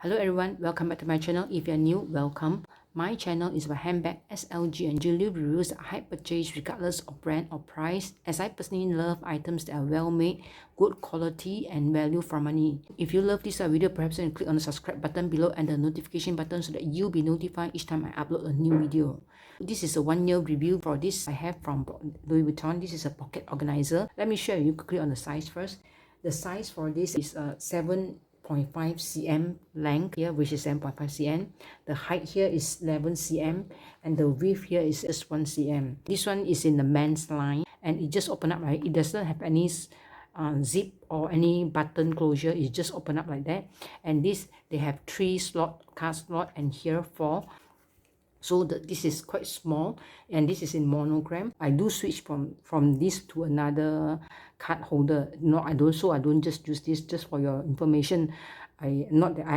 Hello everyone, welcome back to my channel. If you're new, welcome. My channel is about handbag, SLG and jewelry reviews that I purchase regardless of brand or price, as I personally love items that are well made, good quality and value for money. If you love this video, perhaps you can click on the subscribe button below and the notification button so that you'll be notified each time I upload a new video. This is a 1-year review for this I have from Louis Vuitton. This is a pocket organizer. Let me show you quickly on the size first. The size for this is 7.5 cm length here, which is 7.5 cm. The height here is 11 cm and the width here is just 1 cm. This one is in the men's line and it just open up, right? It doesn't have any zip or any button closure. It just open up like that. And this, they have 3 card slot and here 4. So this is quite small and this is in monogram. I do switch from this to another card holder. No, I don't just use this, just for your information. I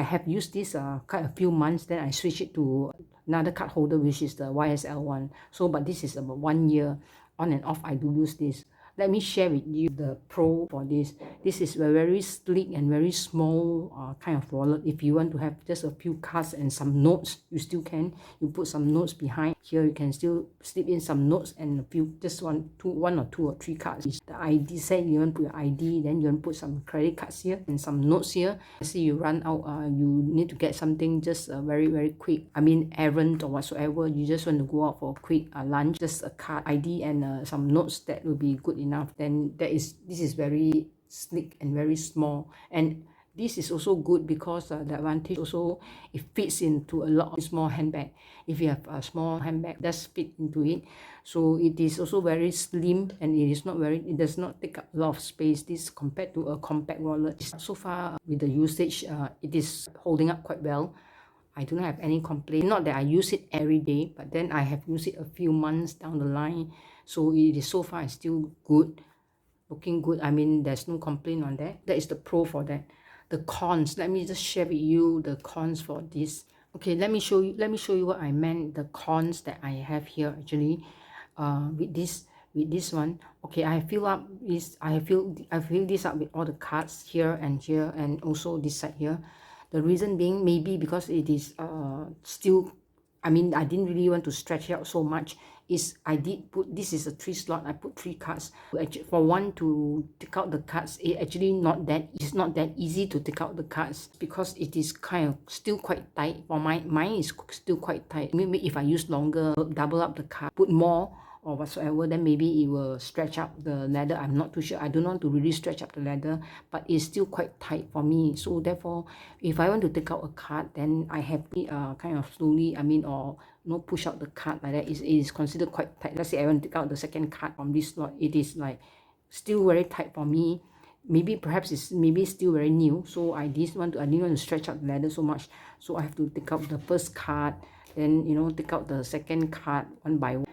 have used this quite a few months, then I switch it to another card holder, which is the YSL one. So but this is about 1 year on and off I do use this. Let me share with you the pro for this. This is a very sleek and very small kind of wallet. If you want to have just a few cards and some notes, you still can. You put some notes behind. Here you can still slip in some notes and a few, just one or two or three cards. The ID set, you want to put your ID, then you want to put some credit cards here and some notes here. Let's say you run out, you need to get something just very quick. I mean errand or whatsoever. You just want to go out for a quick lunch. Just a card, ID and some notes, that will be good enough. Then this is very sleek and very small, and this is also good because the advantage also, it fits into a lot of small handbag. If you have a small handbag, that's fit into it. So it is also very slim and it does not take up a lot of space. This compared to a compact wallet. So far with the usage, it is holding up quite well. I do not have any complaint. Not that I use it every day, but then I have used it a few months down the line. So it is so far it's still good, looking good. I mean, there's no complaint on that. That is the pro for that. The cons, let me just share with you the cons for this. Okay, let me show you what I meant, the cons that I have here actually with this one. Okay, I fill this up with all the cards here and also this side here. The reason being, maybe because it is still, I mean, I didn't really want to stretch it out so much. I did put, this is a 3 slot, I put 3 cards. Actually, for one to take out the cards, it's not that easy to take out the cards because it is kind of still quite tight. For mine is still quite tight. Maybe if I use longer, double up the card, put more or whatsoever, then maybe it will stretch up the leather. I'm not too sure. I don't want to really stretch up the leather, but it's still quite tight for me. So therefore, if I want to take out a card, then I have to kind of slowly, I mean, or push out the card like that. It is considered quite tight. Let's say I want to take out the second card from this slot. It is like still very tight for me. Maybe perhaps it's still very new. So I didn't want to stretch out the leather so much. So I have to take out the first card, then take out the second card one by one.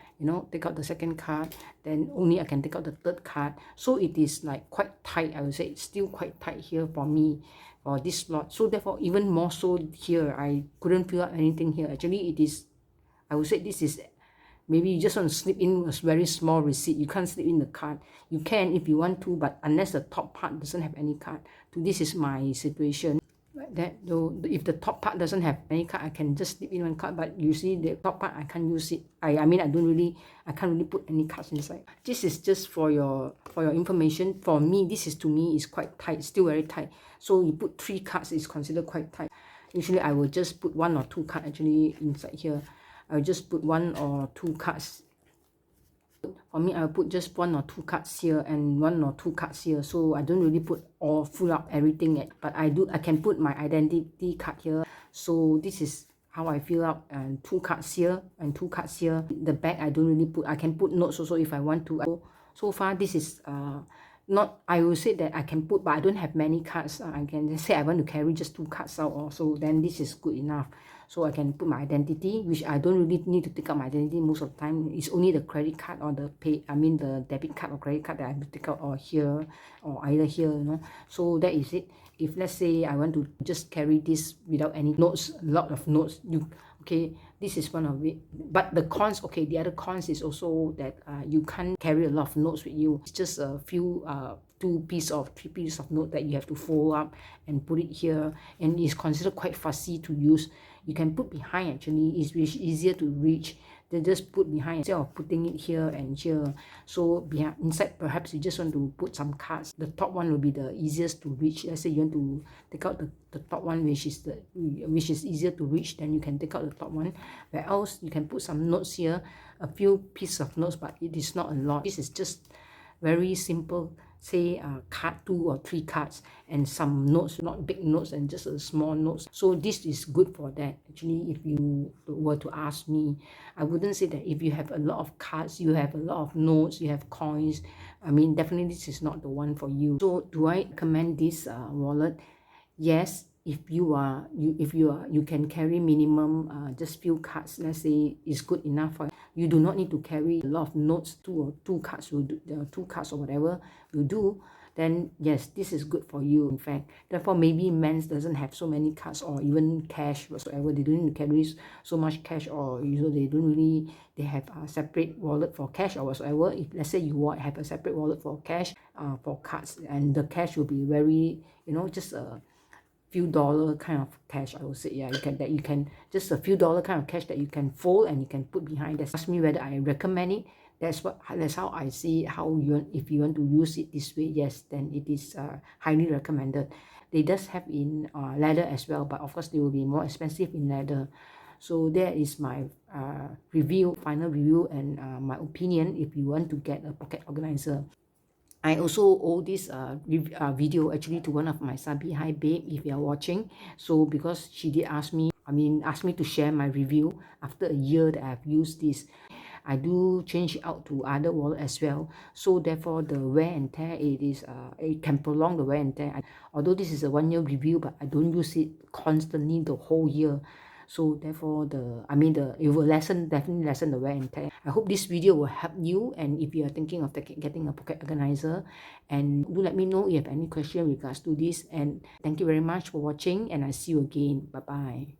Take out the second card, then only I can take out the third card. So it is like quite tight. I would say it's still quite tight here for me, for this slot. So therefore, even more so here, I couldn't fill up anything here. Actually, it is, I would say this is, maybe you just want to slip in a very small receipt. You can't slip in the card. You can if you want to, but unless the top part doesn't have any card. So this is my situation. That though, if the top part doesn't have any card, I can just slip in one card, but you see the top part, I can't use it. I mean, I can't really put any cards inside. This is just for your information. For me, to me is quite tight, still very tight. So you put 3 cards is considered quite tight. Usually I will just put 1 or 2 cards actually inside here. I will just put 1 or 2 cards. For me, I will put just 1 or 2 cards here and 1 or 2 cards here. So I don't really put all full up everything yet. But I can put my identity card here. So this is how I fill up, and 2 cards here and 2 cards here. The back I don't really put. I can put notes also if I want to. So far this is not, I will say that I can put, but I don't have many cards. I can just say I want to carry just 2 cards out also, then this is good enough. So I can put my identity, which I don't really need to take out my identity most of the time. It's only the credit card or the the debit card or credit card that I have to take out, or here, or either here, So that is it. If let's say I want to just carry this without any notes, a lot of notes, okay, this is one of it. But the cons, okay, the other cons is also that you can't carry a lot of notes with you. It's just a few three pieces of note that you have to fold up and put it here, and it's considered quite fussy to use. You can put behind, actually it's easier to reach. They just put behind instead of putting it here and here. So behind, inside, perhaps you just want to put some cards. The top one will be the easiest to reach. Let's say you want to take out the top one, which is easier to reach, then you can take out the top one. Where else you can put some notes here, a few pieces of notes, but it is not a lot. This is just very simple, say card 2 or 3 cards and some notes, not big notes and just a small notes. So this is good for that. Actually, if you were to ask me, I wouldn't say that if you have a lot of cards, you have a lot of notes, you have coins, I mean, definitely this is not the one for you. So do I recommend this wallet? Yes, if you can carry minimum just few cards, let's say, is good enough for you. Do not need to carry a lot of notes. Two cards will do, 2 cards or whatever you do, then yes, this is good for you. In fact, therefore maybe men's doesn't have so many cards or even cash whatsoever. They don't need to carry so much cash, or they don't really, they have a separate wallet for cash or whatsoever. If let's say you have a separate wallet for cash, for cards, and the cash will be very, just a few dollar kind of cash, I would say. Yeah, you can just a few dollar kind of cash that you can fold and you can put behind. That's ask me whether I recommend it. That's how I see how if you want to use it this way. Yes, then it is highly recommended. They does have in leather as well, but of course they will be more expensive in leather. So that is my final review, and my opinion if you want to get a pocket organizer. I also owe this video actually to one of my subby. Hi babe, if you are watching. So because she did ask me to share my review after a year that I've used this. I do change it out to other wallet as well. So therefore the wear and tear, it can prolong the wear and tear. Although this is a 1-year review, but I don't use it constantly the whole year. So therefore it will definitely lessen the wear and tear. I hope this video will help you, and if you are thinking of getting a pocket organizer, and do let me know if you have any question regards to this. And thank you very much for watching, and I see you again. Bye bye.